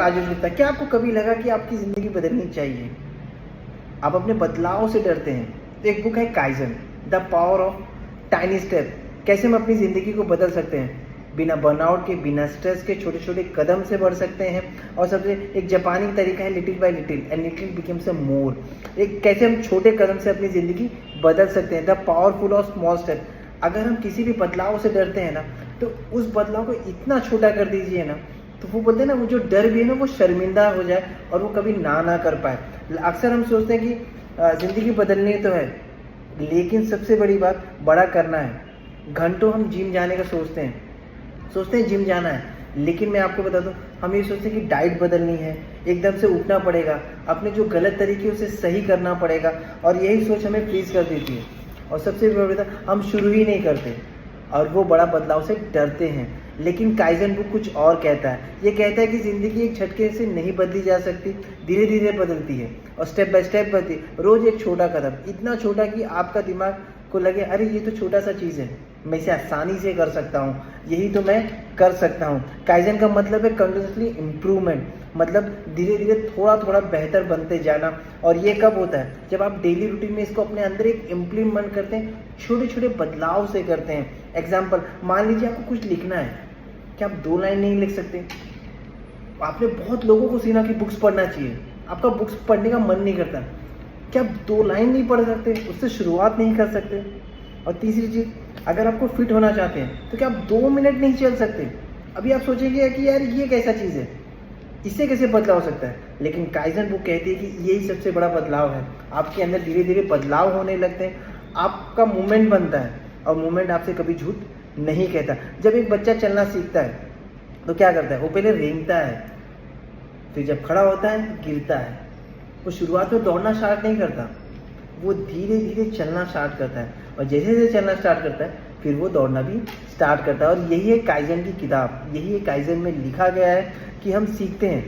राजेश गुप्ता, क्या आपको कभी लगा कि आपकी ज़िंदगी बदलनी चाहिए? आप अपने बदलाव से डरते हैं। तो एक बुक है kaizen, the power of tiny step. कैसे हम अपनी ज़िंदगी को बदल सकते हैं, बिना बर्नआउट के, बिना स्ट्रेस के, छोटे छोटे कदम से बढ़ सकते हैं। और सबसे एक जापानी तरीका है little by little and little becomes a more. एक कैसे हम छोटे कदम से अपनी ज़िंदगी बदल सकते हैं, the powerful of small step. अगर हम किसी भी बदलाव से डरते हैं ना, तो उस बदलाव को इतना छोटा कर दीजिए ना, तो वो बोलते हैं ना, वो जो डर भी है ना, वो शर्मिंदा हो जाए और वो कभी ना कर पाए। अक्सर हम सोचते हैं कि ज़िंदगी बदलनी तो है, लेकिन सबसे बड़ी बात बड़ा करना है। घंटों हम जिम जाने का सोचते हैं जिम जाना है, लेकिन मैं आपको बता दूं, हम ये सोचते हैं कि डाइट बदलनी है, एकदम से उठना पड़ेगा, अपने जो गलत तरीके उसे सही करना पड़ेगा, और यही सोच हमें फ्रीज कर देती है। और सबसे बड़ी बात, हम शुरू ही नहीं करते और वो बड़ा बदलाव से डरते हैं। लेकिन काइज़न बुक कुछ और कहता है। ये कहता है कि ज़िंदगी एक झटके से नहीं बदली जा सकती, धीरे धीरे बदलती है और स्टेप बाय स्टेप बदलती है। रोज़ एक छोटा कदम, इतना छोटा कि आपका दिमाग को लगे अरे ये तो छोटा सा चीज़ है, मैं इसे आसानी से कर सकता हूँ, यही तो मैं कर सकता हूँ। काइज़न का मतलब है कंटिन्यूसली इम्प्रूवमेंट, मतलब धीरे धीरे थोड़ा थोड़ा बेहतर बनते जाना। और ये कब होता है, जब आप डेली रूटीन में इसको अपने अंदर एक इम्प्लीमेंट करते हैं, छोटे छोटे बदलाव से करते हैं। एग्जाम्पल, मान लीजिए आपको कुछ लिखना है, क्या आप 2 लाइन नहीं लिख सकते? आपने बहुत लोगों को सुना कि बुक्स पढ़ना चाहिए, आपका बुक्स पढ़ने का मन नहीं करता, क्या आप 2 लाइन नहीं पढ़ सकते? उससे शुरुआत नहीं कर सकते? और तीसरी चीज़, अगर आपको फिट होना चाहते हैं तो क्या आप 2 मिनट नहीं चल सकते? अभी आप सोचेंगे कि यार ये कैसा चीज़ है, इससे कैसे बदलाव हो सकता है? लेकिन काइज़न बुक कहती है कि यही सबसे बड़ा बदलाव है। आपके अंदर धीरे धीरे बदलाव होने लगते हैं, आपका मूवमेंट बनता है, और मूवमेंट आपसे कभी झूठ नहीं कहता। जब एक बच्चा चलना सीखता है तो क्या करता है, वो पहले रेंगता है, फिर जब खड़ा होता है गिरता है। वो शुरुआत में दौड़ना स्टार्ट नहीं करता, वो धीरे धीरे चलना स्टार्ट करता है, और जैसे जैसे चलना स्टार्ट करता है फिर वो दौड़ना भी स्टार्ट करता है। और यही है काइज़न की किताब, यही है काइज़न में लिखा गया है कि हम सीखते हैं,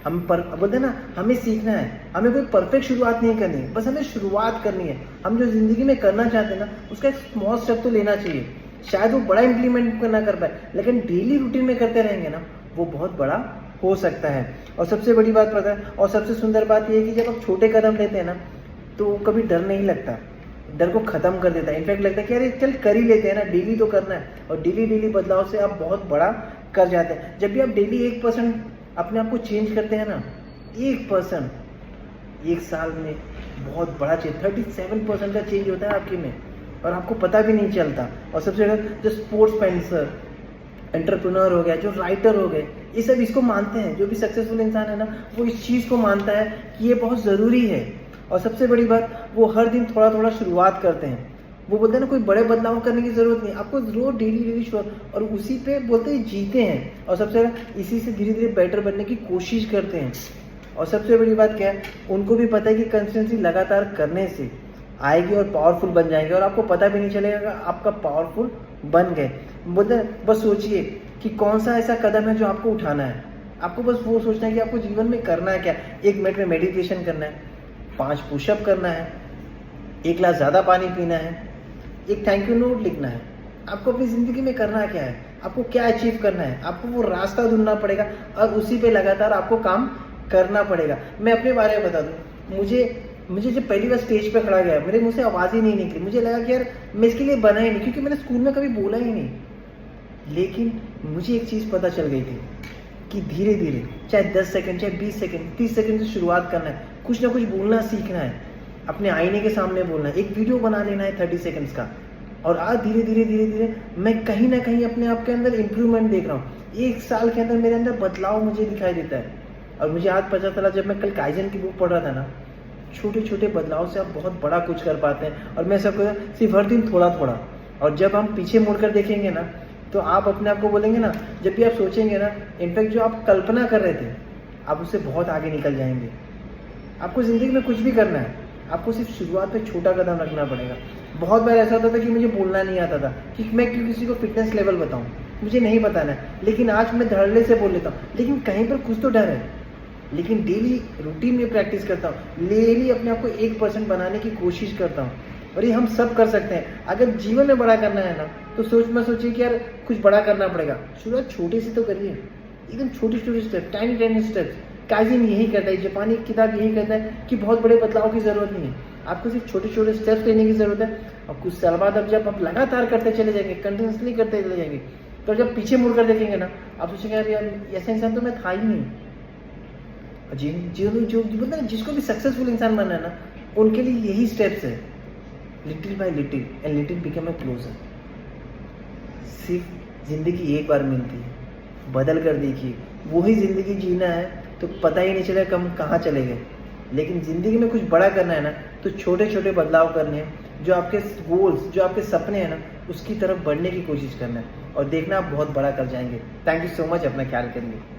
हम पर बोलते हैं ना, हमें सीखना है, हमें कोई परफेक्ट शुरुआत नहीं करनी है, बस हमें शुरुआत करनी है। हम जो ज़िंदगी में करना चाहते हैं ना, उसका एक स्मॉल स्टेप तो लेना चाहिए। शायद वो बड़ा इम्प्लीमेंट ना कर पाए, लेकिन डेली रूटीन में करते रहेंगे ना, वो बहुत बड़ा हो सकता है। और सबसे बड़ी बात पता है, और सबसे सुंदर बात ये है कि जब आप छोटे कदम लेते हैं ना, तो कभी डर नहीं लगता, डर को ख़त्म कर देता है। इनफैक्ट लगता है कि अरे चल कर ही लेते हैं ना, डेली तो करना है। और डेली डेली बदलाव से आप बहुत बड़ा कर जाते हैं। जब भी आप डेली 1% अपने आप को चेंज करते हैं ना, 1%, 1 साल में बहुत बड़ा चेंज, 37% का चेंज होता है आपके में, और आपको पता भी नहीं चलता। और सबसे ज़्यादा जो स्पोर्ट्समैन, एंटरप्रेन्योर हो गया, जो राइटर हो गए, ये सब इसको मानते हैं। जो भी सक्सेसफुल इंसान है ना, वो इस चीज़ को मानता है कि ये बहुत ज़रूरी है। और सबसे बड़ी बात, वो हर दिन थोड़ा थोड़ा शुरुआत करते हैं। वो बोलते हैं ना, कोई बड़े बदलाव करने की ज़रूरत नहीं, आपको रोज डेली डेली शुरुआत, और उसी पे बोलते हैं जीते हैं। और सबसे ज़्यादा इसी से धीरे धीरे बेटर बनने की कोशिश करते हैं। और सबसे बड़ी बात क्या है, उनको भी पता है कि कंसिस्टेंसी लगातार करने से आएगी और पावरफुल बन जाएंगे, और आपको पता भी नहीं चलेगा कि आपका पावरफुल बन गए। बोलते हैं बस सोचिए कि कौन सा ऐसा कदम है जो आपको उठाना है। आपको बस वो सोचना है कि आपको जीवन में करना है क्या। 1 मिनट में मेडिटेशन करना है, 5 पुशअप करना है, 1 गिलास ज़्यादा पानी पीना है, एक थैंक यू नोट लिखना है। आपको अपनी ज़िंदगी में करना क्या है, आपको क्या अचीव करना है, आपको वो रास्ता ढूंढना पड़ेगा, और उसी पे लगातार आपको काम करना पड़ेगा। मैं अपने बारे में बता दूँ, मुझे जब पहली बार स्टेज पे खड़ा गया, मेरे मुंह से आवाज़ ही नहीं निकली। मुझे लगा कि यार मैं इसके लिए बना ही नहीं, क्योंकि मैंने स्कूल में कभी बोला ही नहीं। लेकिन मुझे एक चीज़ पता चल गई थी कि धीरे धीरे, चाहे 10 सेकंड, चाहे 20 सेकंड, 30 सेकंड से शुरुआत करना है, कुछ ना कुछ बोलना सीखना है, अपने आईने के सामने बोलना है, एक वीडियो बना लेना है 30 सेकंड्स का। और आज धीरे धीरे मैं कहीं ना कहीं अपने आप के अंदर इम्प्रूवमेंट देख रहा हूँ। 1 साल के अंदर मेरे अंदर बदलाव मुझे दिखाई देता है। और मुझे आज पता चला, जब मैं कल काइज़न की बुक पढ़ रहा था ना, छोटे छोटे बदलाव से आप बहुत बड़ा कुछ कर पाते हैं। और मैं सबको सिर्फ हर दिन थोड़ा थोड़ा, और जब हम पीछे मुड़कर देखेंगे ना, तो आप अपने आप को बोलेंगे ना, जब भी आप सोचेंगे ना, इनफैक्ट जो आप कल्पना कर रहे थे, आप उससे बहुत आगे निकल जाएंगे। आपको ज़िंदगी में कुछ भी करना है, आपको सिर्फ शुरुआत पे छोटा कदम रखना पड़ेगा। बहुत बार ऐसा होता था कि मुझे बोलना नहीं आता था, कि मैं क्यों किसी को फिटनेस लेवल बताऊं, मुझे नहीं बताना है। लेकिन आज मैं धड़ल्ले से बोल लेता हूँ, लेकिन कहीं पर कुछ तो डर है। लेकिन डेली रूटीन में प्रैक्टिस करता हूँ, डेली अपने आप को 1% बनाने की कोशिश करता हूँ। और ये हम सब कर सकते हैं। अगर जीवन में बड़ा करना है ना, तो सोचिए कि यार कुछ बड़ा करना पड़ेगा, शुरुआत छोटे से तो करिए। एकदम छोटे छोटे step, tiny tiny steps. Kaizen यही करता है, जापानी किताब यही कहता है कि बहुत बड़े बदलाव की ज़रूरत नहीं है, आपको सिर्फ छोटे छोटे स्टेप्स लेने की ज़रूरत है। और कुछ साल बाद अब जब आप लगातार करते चले जाएंगे, कंटिन्यूसली करते चले जाएंगे, तो जब पीछे मुड़ कर देखेंगे ना, आप सोचेंगे यार ऐसा इंसान तो मैं था ही नहीं। जो मतलब जिसको भी सक्सेसफुल इंसान बनना है ना, उनके लिए यही स्टेप्स है, little by little and little become a closer. सिर्फ जिंदगी एक बार मिलती है, बदल कर देखिए। वही जिंदगी जीना है तो पता ही नहीं चलेगा हम कहाँ चले गए। लेकिन ज़िंदगी में कुछ बड़ा करना है ना, तो छोटे छोटे बदलाव करने हैं, जो आपके गोल्स, जो आपके सपने हैं ना, उसकी तरफ बढ़ने की कोशिश करना है, और देखना आप बहुत बड़ा कर जाएंगे। थैंक यू सो मच, अपना ख्याल करिए।